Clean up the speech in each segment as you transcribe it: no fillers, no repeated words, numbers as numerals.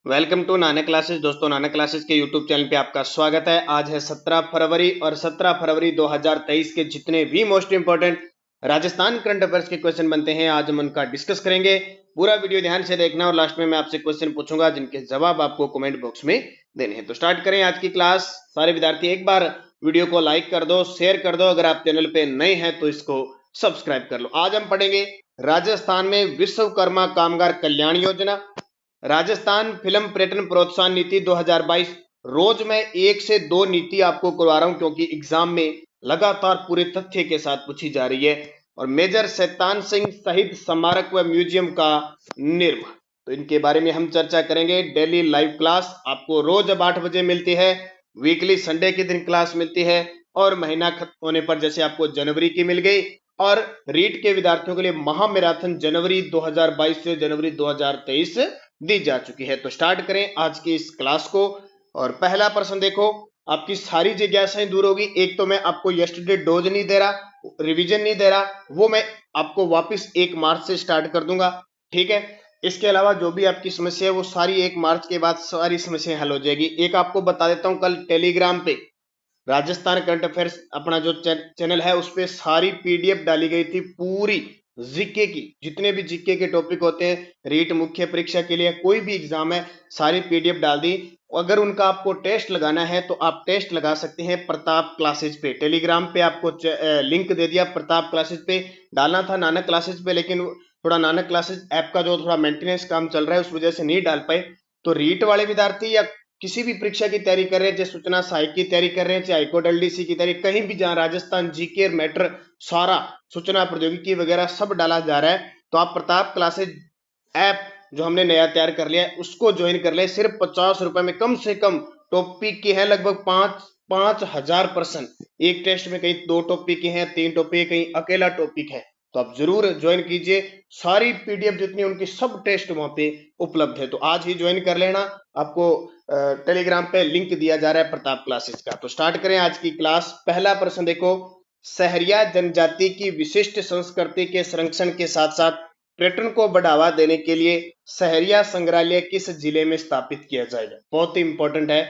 Welcome to Nanak classes. दोस्तों, Nanak classes के YouTube channel पे आपका स्वागत है। आज है 17 फरवरी और 17 फरवरी 2023 के जितने भी most important Rajasthan current affairs के क्वेश्चन बनते हैं, आज हम उनका डिस्कस करेंगे। पूरा वीडियो ध्यान से देखना और लास्ट में मैं आपसे क्वेश्चन पूछूंगा जिनके जवाब आपको कमेंट बॉक्स में देने हैं। तो स्टार्ट करें आज की क्लास। सारे विद्यार्थी एक बार वीडियो को लाइक कर दो, शेयर कर दो। अगर आप चैनल पे नए हैं तो इसको सब्सक्राइब कर लो। आज हम पढ़ेंगे राजस्थान में विश्वकर्मा कामगार कल्याण योजना, राजस्थान फिल्म पर्यटन प्रोत्साहन नीति 2022। रोज मैं 1 से 2 नीति आपको करवा रहा हूं क्योंकि एग्जाम में लगातार पूरे तथ्य के साथ पूछी जा रही है। और मेजर शैतान सिंह शहीद स्मारक व म्यूजियम का निर्माण, तो इनके बारे में हम चर्चा करेंगे। डेली लाइव क्लास आपको रोज अब 8 बजे मिलती है। वीकली संडे के दिन क्लास मिलती है और महीना खत्म होने पर जैसे आपको जनवरी की मिल गई। और रीट के विद्यार्थियों के लिए महामैराथन जनवरी 2022 से जनवरी 2023 दी जा चुकी है। तो स्टार्ट करें आज की इस क्लास को। और पहला प्रश्न देखो, आपकी सारी जिज्ञासाएं दूर होगी। एक तो मैं आपको यस्टरडे डोज नहीं दे रहा, रिवीजन नहीं दे रहा, वो मैं आपको वापस 1 मार्च से स्टार्ट कर दूंगा, ठीक है। इसके अलावा जो भी आपकी समस्या है वो सारी 1 मार्च के बाद सारी समस्याएं हल हो जाएगी। एक आपको बता देता हूं, कल टेलीग्राम पे राजस्थान करंट अफेयर्स अपना जो चैनल है उस पर सारी पीडीएफ डाली गई थी, पूरी जीके की। जितने भी जीके के टॉपिक होते हैं रीट मुख्य परीक्षा के लिए, कोई भी एग्जाम है, सारी पीडीएफ डाल दी। अगर उनका आपको टेस्ट लगाना है तो आप टेस्ट लगा सकते हैं प्रताप क्लासेज पे। टेलीग्राम पे आपको लिंक दे दिया, प्रताप क्लासेज पे डालना था नानक क्लासेज पे, लेकिन थोड़ा नानक क्लासेज ऐप का जो थोड़ा मेंटेनेंस काम चल रहा है उस वजह से नहीं डाल पाए। तो रीट वाले विद्यार्थी या किसी भी परीक्षा की तैयारी कर रहे हैं, चाहे सूचना सहायक की तैयारी कर रहे हैं, चाहे हाईकोर्ट एलडीसी की तैयारी, कहीं भी जहां राजस्थान जीके मैटर सारा सूचना प्रौद्योगिकी वगैरह सब डाला जा रहा है, तो आप प्रताप क्लासेज ऐप जो हमने नया तैयार कर लिया है उसको ज्वाइन कर ले। सिर्फ 50 रुपए में कम से कम टॉपिक के हैं लगभग 5,000 प्रश्न। एक टेस्ट में कहीं 2 टॉपिक के हैं, 3 टॉपिक, कहीं अकेला टॉपिक है। तो आप जरूर ज्वाइन कीजिए। सारी पीडीएफ जितनी उनकी सब टेस्ट वहां पे उपलब्ध है, तो आज ही ज्वाइन कर लेना। आपको टेलीग्राम पे लिंक दिया जा रहा है प्रताप क्लासेस का। तो स्टार्ट करें आज की क्लास। पहला प्रश्न देखो, सहरिया जनजाति की विशिष्ट संस्कृति के संरक्षण के साथ साथ पर्यटन को बढ़ावा देने के लिए सहरिया संग्रहालय किस जिले में स्थापित किया जाएगा? बहुत ही इंपॉर्टेंट है।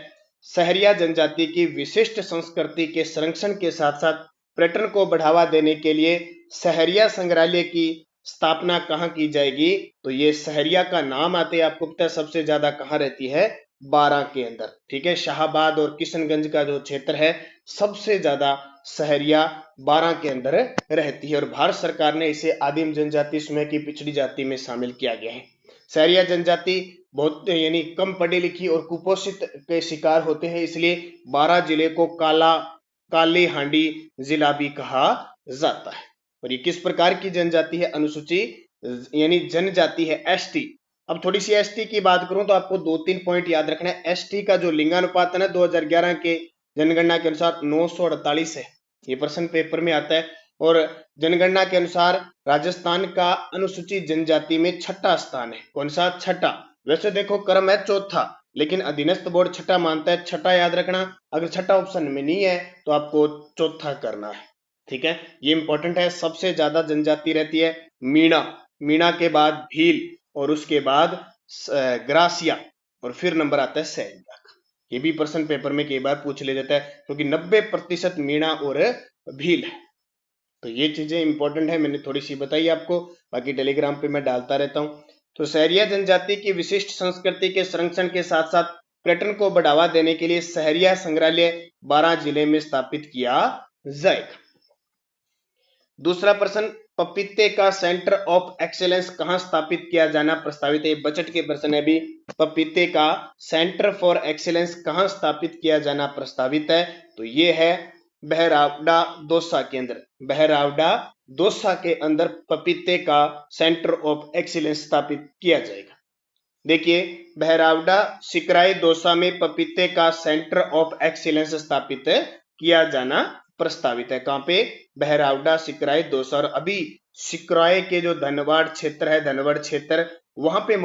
सहरिया जनजाति की विशिष्ट संस्कृति के संरक्षण के साथ साथ पर्यटन को बढ़ावा देने के लिए सहरिया संग्रहालय की स्थापना कहाँ की जाएगी? तो ये सहरिया का नाम आते आपको पता है सबसे ज्यादा कहाँ रहती है? बारां के अंदर, ठीक है। शाहबाद और किशनगंज का जो क्षेत्र है सबसे ज्यादा सहरिया बारां के अंदर रहती है। और भारत सरकार ने इसे आदिम जनजाति समूह की पिछड़ी जाति में शामिल किया गया है। सहरिया जनजाति बहुत यानी कम पढ़ी लिखी और कुपोषित के शिकार होते हैं, इसलिए बारां जिले को काली हांडी जिला भी कहा जाता है। और ये किस प्रकार की जनजाति है? अनुसूची यानी जनजाति है, एसटी। अब थोड़ी सी एसटी की बात करूं तो आपको 2-3 पॉइंट याद रखना है। एसटी का जो लिंगानुपात है ना 2011 के जनगणना के अनुसार 948 है। ये प्रश्न पेपर में आता है। और जनगणना के अनुसार राजस्थान का अनुसूचित जनजाति में 6ठा स्थान है। कौन सा? 6ठा। वैसे देखो क्रम है 4था, लेकिन अधीनस्थ बोर्ड 6ठा मानता है। 6ठा याद रखना। अगर 6ठा ऑप्शन में नहीं है तो आपको 4था करना है, ठीक है। ये इंपॉर्टेंट है। सबसे ज्यादा जनजाति रहती है मीणा, मीणा के बाद भील और उसके बाद ग्रासिया और फिर नंबर आता है सहरिया। ये भी प्रश्न पेपर में कई बार पूछ ले जाता है क्योंकि 90% मीणा और भील है। तो ये चीजें इंपॉर्टेंट है, मैंने थोड़ी सी बताई आपको, बाकी टेलीग्राम पे मैं डालता रहता हूँ। तो सहरिया जनजाति की विशिष्ट संस्कृति के संरक्षण के साथ साथ पर्यटन को बढ़ावा देने के लिए सहरिया संग्रहालय बारां जिले में स्थापित किया जाएगा। दूसरा प्रश्न, पपीते का सेंटर ऑफ एक्सीलेंस कहां स्थापित किया जाना प्रस्तावित है? बजट के प्रश्न है भी। पपीते का सेंटर फॉर एक्सीलेंस कहां स्थापित किया जाना प्रस्तावित है? तो ये है बहरावडा दौसा के अंदर। बहरावडा दौसा के अंदर पपीते का सेंटर ऑफ एक्सीलेंस स्थापित किया जाएगा। देखिए, बहरावडा सिकराई दौसा में पपीते का सेंटर ऑफ एक्सीलेंस स्थापित किया जाना प्रस्तावित है। कहां पे? बहरावडा सिकराई दौसा। और अभी सिकराई के जो धनबाद क्षेत्र है, धनबाद क्षेत्र, वहां पे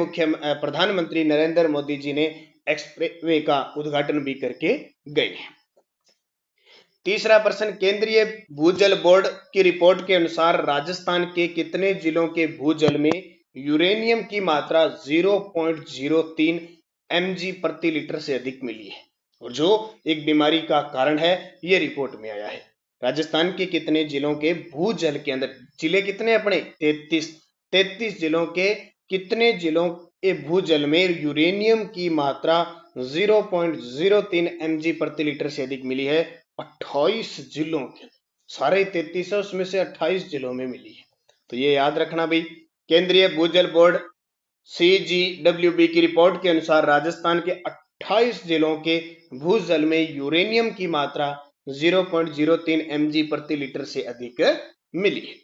प्रधानमंत्री नरेंद्र मोदी जी ने एक्सप्रेसवे का उद्घाटन भी करके गए हैं। तीसरा प्रश्न, केंद्रीय भूजल बोर्ड की रिपोर्ट के अनुसार राजस्थान के कितने जिलों के भूजल में यूरेनियम की मात्रा 0.03 mg प्रति लीटर से अधिक मिली है और जो एक बीमारी का कारण है, ये रिपोर्ट में आया है। राजस्थान के कितने जिलों के भूजल के अंदर, जिले कितने अपने 33 जिलों के कितने जिलों के भूजल में यूरेनियम की मात्रा 0.03 mg प्रति लीटर से अधिक मिली है? 28 जिलों के, सारे 33 है उसमें से 28 जिलों में मिली है। तो ये याद रखना भाई। केंद्रीय भूजल बोर्ड CGWB की रिपोर्ट के अनुसार राजस्थान के 28 जिलों के भूजल में यूरेनियम की मात्रा 0.03 mg प्रति लीटर से अधिक मिली है।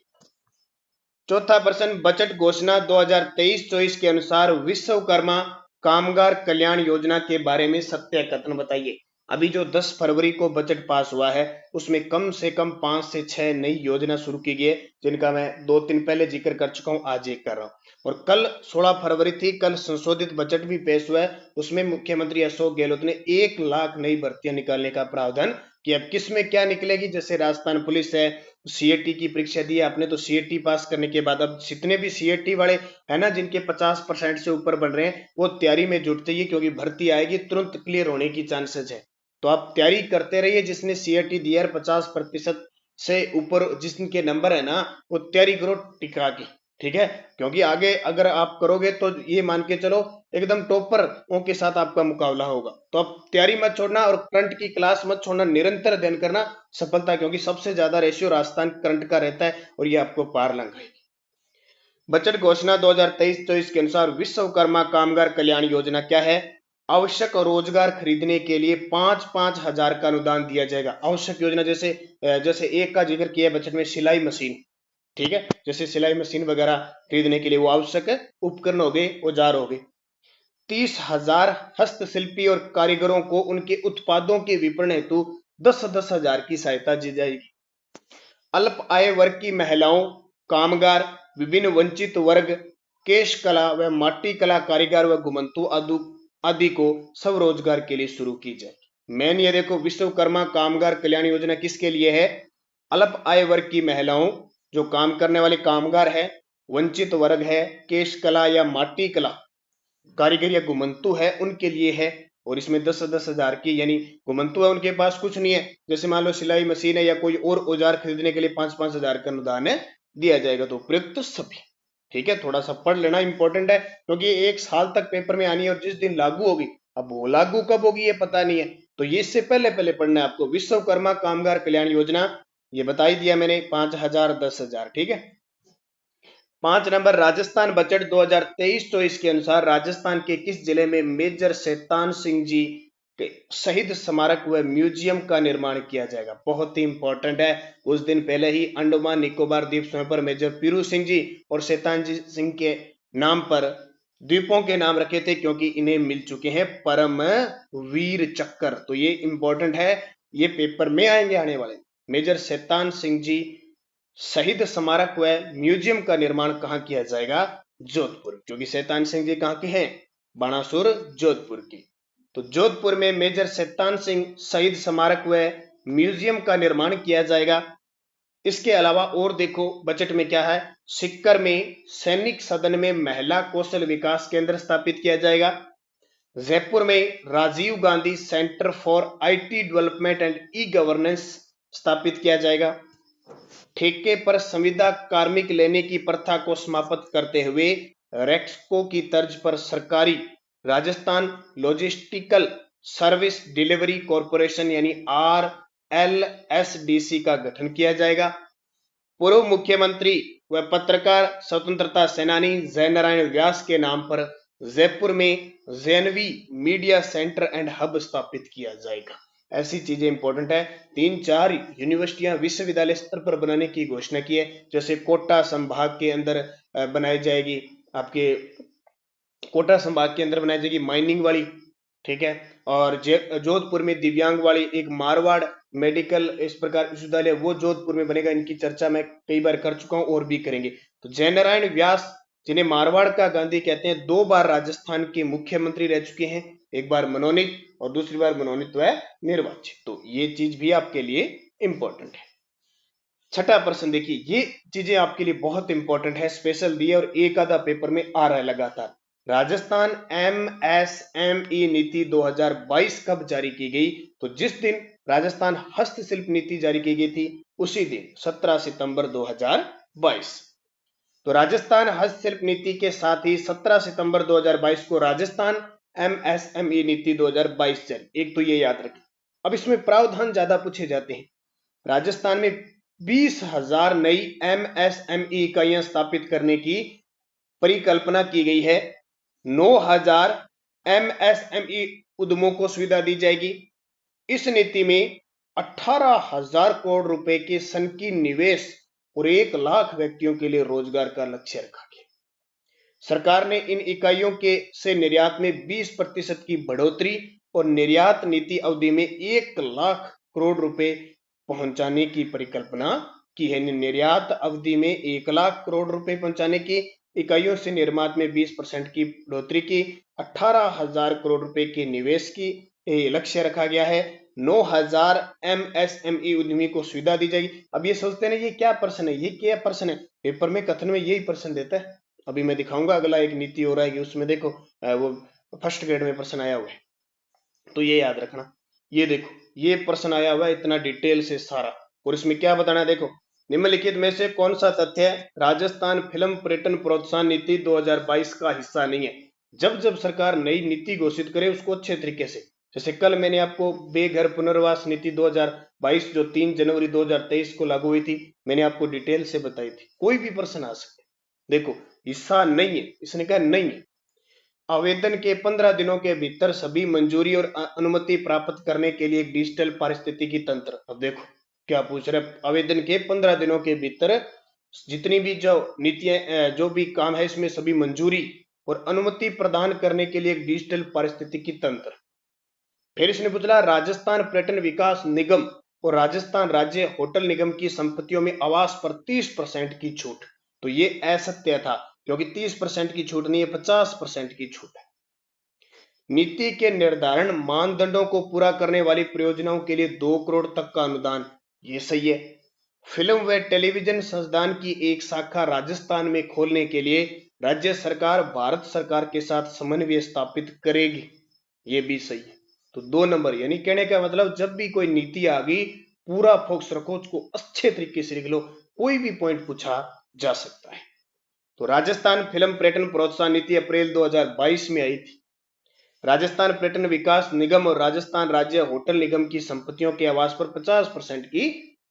चौथा प्रश्न, बजट घोषणा 2023-24 के अनुसार विश्वकर्मा कामगार कल्याण योजना के बारे में सत्य कथन बताइए। अभी जो 10 फरवरी को बजट पास हुआ है उसमें कम से कम 5 से 6 नई योजना शुरू की गई है, जिनका मैं 2-3 पहले जिक्र कर चुका हूं, आज एक कर रहा हूं। और कल 16 फरवरी थी, कल संशोधित बजट भी पेश हुआ है। उसमें मुख्यमंत्री अशोक गहलोत ने 1 लाख नई भर्तियां निकालने का प्रावधान किया। अब किस में क्या निकलेगी, जैसे राजस्थान पुलिस है, सीएटी की परीक्षा दी आपने, तो सीएटी पास करने के बाद अब जितने भी सीएटी वाले है ना, जिनके 50% से ऊपर बन रहे हैं, वो तैयारी में जुटते ही, क्योंकि भर्ती आएगी, तुरंत क्लियर होने की चांसेस है। तो आप तैयारी करते रहिए। जिसने सीएटी दिया है 50% से ऊपर जिसके नंबर है ना, वो तैयारी करो टिका की, ठीक है। क्योंकि आगे अगर आप करोगे तो ये मान के चलो एकदम टॉपरों के साथ आपका मुकाबला होगा। तो अब तैयारी मत छोड़ना और करंट की क्लास मत छोड़ना, निरंतर अध्ययन करना सफलता, क्योंकि सबसे ज्यादा रेशियो राजस्थान करंट का रहता है और ये आपको पार लगाएगी। बजट घोषणा 2023-24 के अनुसार विश्वकर्मा कामगार कल्याण योजना क्या है? आवश्यक रोजगार खरीदने के लिए 5-5 हजार का अनुदान दिया जाएगा। आवश्यक योजना जैसे एक का जिक्र किया बजट में, सिलाई मशीन, ठीक है, जैसे सिलाई मशीन वगैरह खरीदने के लिए वो आवश्यक उपकरण हो गए, औजार हो गए। 30,000 हस्तशिल्पी और कारीगरों को उनके उत्पादों के विपणन हेतु 10-10 हजार की सहायता दी जाएगी। अल्प आय वर्ग की महिलाओं, कामगार, विभिन्न वंचित वर्ग, केश कला व माटी कला कारीगर व घुमंतु आदि को स्वरोजगार के लिए शुरू की जाएगी। मेन ये देखो, विश्वकर्मा कामगार कल्याण योजना किसके लिए है? अल्प आय वर्ग की महिलाओं, जो काम करने वाले कामगार है, वंचित वर्ग है, केश कला या माटी कला कारीगर या घुमंतु है, उनके लिए है। और इसमें 10-10 हजार की, यानी घुमंतु है उनके पास कुछ नहीं है, जैसे मान लो सिलाई मशीन है या कोई और औजार खरीदने के लिए 5-5 हजार का अनुदान दिया जाएगा। तो उपयुक्त सभी, ठीक है, थोड़ा सा पढ़ लेना इंपॉर्टेंट है, क्योंकि 1 साल तक पेपर में आनी है और जिस दिन लागू होगी, अब वो लागू कब होगी ये पता नहीं है, तो ये इससे पहले पहले पढ़ना है आपको। विश्वकर्मा कामगार कल्याण योजना ये बता ही दिया मैंने, 5,000 10,000, ठीक है। 5 नंबर, राजस्थान बजट 2023-24 के अनुसार राजस्थान के किस जिले में मेजर शैतान सिंह जी के शहीद स्मारक व म्यूजियम का निर्माण किया जाएगा? बहुत ही इंपॉर्टेंट है। कुछ दिन पहले ही अंडमान निकोबार द्वीप समूह पर मेजर पीरू सिंह जी और शैतान जी सिंह के नाम पर द्वीपों के नाम रखे थे, क्योंकि इन्हें मिल चुके हैं परम वीर चक्र। तो ये इंपॉर्टेंट है, ये पेपर में आएंगे आने वाले। मेजर शैतान सिंह जी शहीद स्मारक व म्यूजियम का निर्माण कहां किया जाएगा? जोधपुर, क्योंकि शैतान सिंह जी कहां के हैं? बाणासुर, जोधपुर की। तो जोधपुर में मेजर शैतान सिंह शहीद स्मारक व म्यूजियम का निर्माण किया जाएगा। इसके अलावा और देखो बजट में क्या है, सिक्कर में सैनिक सदन में महिला कौशल विकास केंद्र स्थापित किया जाएगा। जयपुर में Rajiv Gandhi centre for IT development and e governance स्थापित किया जाएगा। ठेके पर संविदा कार्मिक लेने की प्रथा को समाप्त करते हुए रेक्सको की तर्ज पर सरकारी Rajasthan logistical service delivery corporation यानी RLSDC का गठन किया जाएगा। पूर्व मुख्यमंत्री व पत्रकार स्वतंत्रता सेनानी जयनारायण व्यास के नाम पर जयपुर में JNV media centre and hub स्थापित किया जाएगा। ऐसी चीजें इंपॉर्टेंट है। 3-4 यूनिवर्सिटियां विश्वविद्यालय स्तर पर बनाने की घोषणा की है, जैसे कोटा संभाग के अंदर बनाई जाएगी, आपके कोटा संभाग के अंदर बनाई जाएगी माइनिंग वाली, ठीक है। और जोधपुर में दिव्यांग वाली एक मारवाड़ मेडिकल इस प्रकार विश्वविद्यालय, वो जोधपुर में बनेगा। इनकी चर्चा मैं कई बार कर चुका हूं और भी करेंगे। तो जयनारायण व्यास, जिन्हें मारवाड़ का गांधी कहते हैं, 2 बार राजस्थान के मुख्यमंत्री रह चुके हैं, एक बार मनोनीत और दूसरी बार मनोनीत व निर्वाचित। तो ये चीज भी आपके लिए इंपॉर्टेंट है। छठा प्रश्न देखिए, ये चीजें आपके लिए बहुत इंपॉर्टेंट है, स्पेशल दिए और एक आधा पेपर में आ रहा है लगातार। राजस्थान एमएसएमई नीति 2022 कब जारी की गई? तो जिस दिन राजस्थान हस्तशिल्प नीति जारी की गई थी उसी दिन 17 सितंबर 2022। तो राजस्थान हस्तशिल्प नीति के साथ ही 17 सितंबर 2022 को राजस्थान एमएसएमई नीति 2022 जारी। एक तो ये याद रखें। अब इसमें प्रावधान ज्यादा पूछे जाते हैं। राजस्थान में 20,000 नई एमएसएमई इकाइयां स्थापित करने की परिकल्पना की गई है। 9,000 एमएसएमई उद्यमों को सुविधा दी जाएगी। इस नीति में 18,000 करोड़ रुपए के संकीर्ण निवेश और 1 लाख व्यक्तियों के लिए रोजगार का लक्ष्य रखा गया। सरकार ने इन इकाइयों के से निर्यात में 20% की बढ़ोतरी और निर्यात नीति अवधि में 1 लाख करोड़ रुपए पहुंचाने की परिकल्पना की है। निर्यात अवधि में 1 लाख करोड़ रुपए पहुंचाने की, इकाइयों से निर्यात में 20% की बढ़ोतरी की, 18,000 करोड़ रुपए के निवेश की लक्ष्य रखा गया है। 9,000 एमएसएमई उद्यमी को सुविधा दी जाएगी। अब ये सोचते हैं ये क्या प्रश्न है, ये क्या प्रश्न है? पेपर में कथन में यही प्रश्न देता है। अभी मैं दिखाऊंगा अगला एक नीति हो रहा है, उसमें देखो वो फर्स्ट ग्रेड में प्रश्न आया हुआ है, तो ये याद रखना। ये देखो ये प्रश्न आया हुआ है इतना डिटेल से सारा, और इसमें क्या बताना है देखो, निम्नलिखित में से कौन सा तथ्य राजस्थान फिल्म पर्यटन प्रोत्साहन नीति 2022 का हिस्सा नहीं है? जब जब सरकार नई नीति घोषित करे उसको अच्छे तरीके से, जैसे कल मैंने आपको बेघर पुनर्वास नीति 2022 जो 3 जनवरी 2023 को लागू हुई थी, मैंने आपको डिटेल से बताई थी। कोई भी प्रश्न आ सकते, देखो हिस्सा नहीं है, इसने कहा नहीं है। आवेदन के 15 दिनों के भीतर सभी मंजूरी और अनुमति प्राप्त करने के लिए एक डिजिटल पारिस्थितिकी तंत्र। अब देखो क्या पूछ रहे, आवेदन के 15 दिनों के भीतर जितनी भी जो नीतियां जो भी काम है इसमें सभी मंजूरी और अनुमति प्रदान करने के लिए एक डिजिटल पारिस्थितिकी तंत्र। फिर इसने पूछा राजस्थान पर्यटन विकास निगम और राजस्थान राज्य होटल निगम की संपत्तियों में आवास पर 30% की छूट। तो ये असत्य था, क्योंकि 30% की छूट नहीं है, 50% की छूट है। नीति के निर्धारण मानदंडों को पूरा करने वाली परियोजनाओं के लिए 2 करोड़ तक का अनुदान, ये सही है। फिल्म व टेलीविजन संस्थान की एक शाखा राजस्थान में खोलने के लिए राज्य सरकार भारत सरकार के साथ समन्वय स्थापित करेगी, ये भी सही है। तो 2 नंबर, यानी कहने का मतलब जब भी कोई नीति आ गई पूरा फोकस रखो, उसको अच्छे तरीके से लिख लो, कोई भी पॉइंट पूछा जा सकता है। तो राजस्थान फिल्म पर्यटन प्रोत्साहन नीति अप्रैल 2022 में आई थी। राजस्थान पर्यटन विकास निगम और राजस्थान राज्य होटल निगम की संपत्तियों के आवास पर 50% की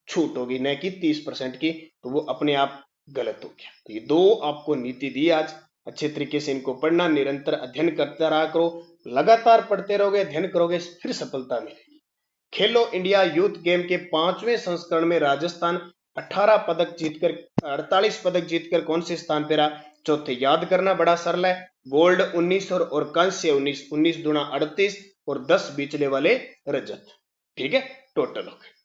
छूट होगी, न कि 30% की। तो वो अपने आप गलत हो गया। तो ये 2 आपको नीति दी आज, अच्छे तरीके से इनको पढ़ना, निरंतर अध्ययन करते रहा करो, लगातार पढ़ते रहोगे, अध्ययन करोगे, फिर सफलता मिलेगी। खेलो इंडिया यूथ गेम के 5वें संस्करण में राजस्थान 18 पदक जीतकर 48 पदक जीतकर कौन से स्थान पर रहा? चौथे। याद करना बड़ा सरल है, गोल्ड 19 और कांस्य 19, 19 दूना 38 और 10 बीचले वाले रजत। ठीक है, टोटल हो गए।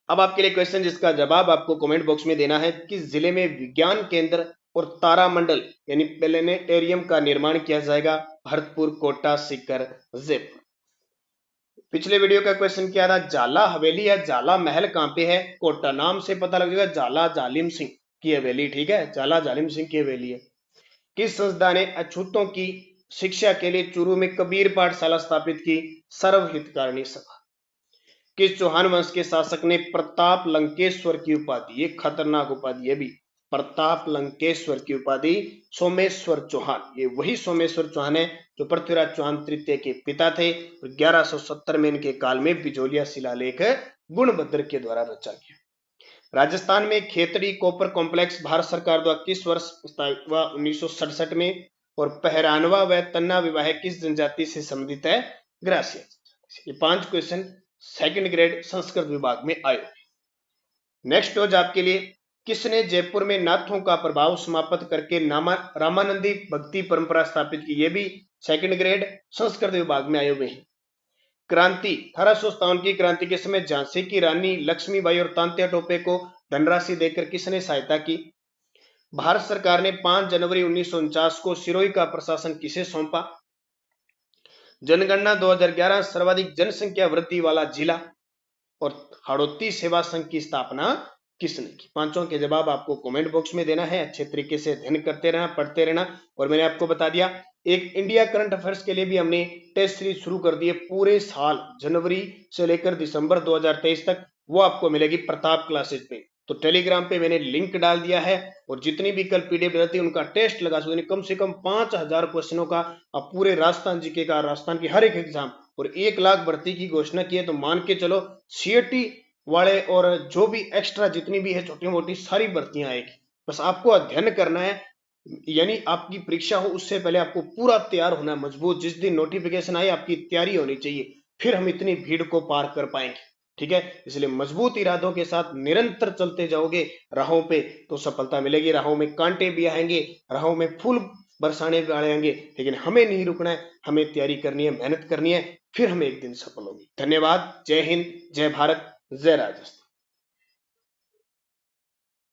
अब आपके लिए क्वेश्चन जिसका जवाब आपको कमेंट बॉक्स में देना है। किस जिले में विज्ञान केंद्र और तारामंडल यानी प्लेनेटेरियम का निर्माण किया जाएगा? भरतपुर, कोटा, सीकर, जयपुर। पिछले वीडियो का क्वेश्चन क्या था? जाला हवेली या जाला महल कहां पे है? कोटा। नाम से पता लग जाएगा, जाला जालिम सिंह की हवेली। ठीक है, जाला जालिम सिंह की हवेली है। किस संस्था ने अछूतों की शिक्षा के लिए चूरू में कबीर पाठशाला स्थापित की? सर्वहितकारिणी सभा। किस चौहान वंश के शासक ने प्रताप लंकेश्वर की उपाधि, ये खतरनाक उपाधि है भी, प्रताप लंकेश्वर की उपाधि सोमेश्वर चौहान, ये वही सोमेश्वर चौहान है जो पृथ्वीराज चौहान तृतीय के पिता थे। 1170 में इनके काल में बिजोलिया शिलालेख गुणभद्र के द्वारा रचा गया। राजस्थान में खेतड़ी कॉपर कॉम्प्लेक्स भारत सरकार द्वारा किस वर्ष स्थापित हुआ? 1967 में। और पहरानवा व तन्ना विवाह किस जनजाति से संबंधित है? ग्रासिया। ये 5 क्वेश्चन सेकंड ग्रेड संस्कृत विभाग में आए। नेक्स्ट रोज आपके लिए, किसने जयपुर में नाथों का प्रभाव समाप्त करके रामानंदी भक्ति परंपरा स्थापित की? ये भी सेकंड ग्रेड संस्कृत विभाग में आए हुए हैं। क्रांति 1857 की क्रांति के समय झांसी की रानी लक्ष्मीबाई और तांत्या टोपे को धनराशि देकर किसने सहायता की? भारत सरकार ने 5 जनवरी 1949 को सिरोही का प्रशासन किसे सौंपा? जनगणना 2011 सर्वाधिक जनसंख्या वृद्धि वाला जिला। और हाड़ौती सेवा संघ की स्थापना किसने की? पांचों के जवाब आपको कमेंट बॉक्स में देना है। अच्छे तरीके से अध्ययन करते रहना, पढ़ते रहना। और मैंने आपको बता दिया, एक इंडिया करंट अफेयर्स के लिए भी हमने टेस्ट सीरीज शुरू कर दी है पूरे साल, जनवरी से लेकर दिसंबर 2023 तक। वो आपको मिलेगी प्रताप क्लासेज पे। तो टेलीग्राम पे मैंने लिंक डाल दिया है, और जितनी भी कल पीडीएफ रहती है उनका टेस्ट लगा सकते, कम से कम 5000 क्वेश्चनों का आप पूरे राजस्थान जीके का, राजस्थान की हर एक एग्जाम, और 1 लाख भर्ती की घोषणा की है। तो मान के चलो सीएटी वाले और जो भी एक्स्ट्रा जितनी भी है छोटी मोटी सारी भर्तियां आएगी। बस आपको अध्ययन करना है, यानी आपकी परीक्षा हो उससे पहले आपको पूरा तैयार होना है मजबूत। जिस दिन नोटिफिकेशन आए आपकी तैयारी होनी चाहिए, फिर हम इतनी भीड़ को पार कर पाएंगे। ठीक है, इसलिए मजबूत इरादों के साथ निरंतर चलते जाओगे राहों पे तो सफलता मिलेगी। राहों में कांटे भी आएंगे, राहों में फूल बरसाने भी आएंगे, लेकिन हमें नहीं रुकना है, हमें तैयारी करनी है, मेहनत करनी है, फिर हम एक दिन सफल होंगे। धन्यवाद। जय हिंद, जय भारत, जय राजस्थान।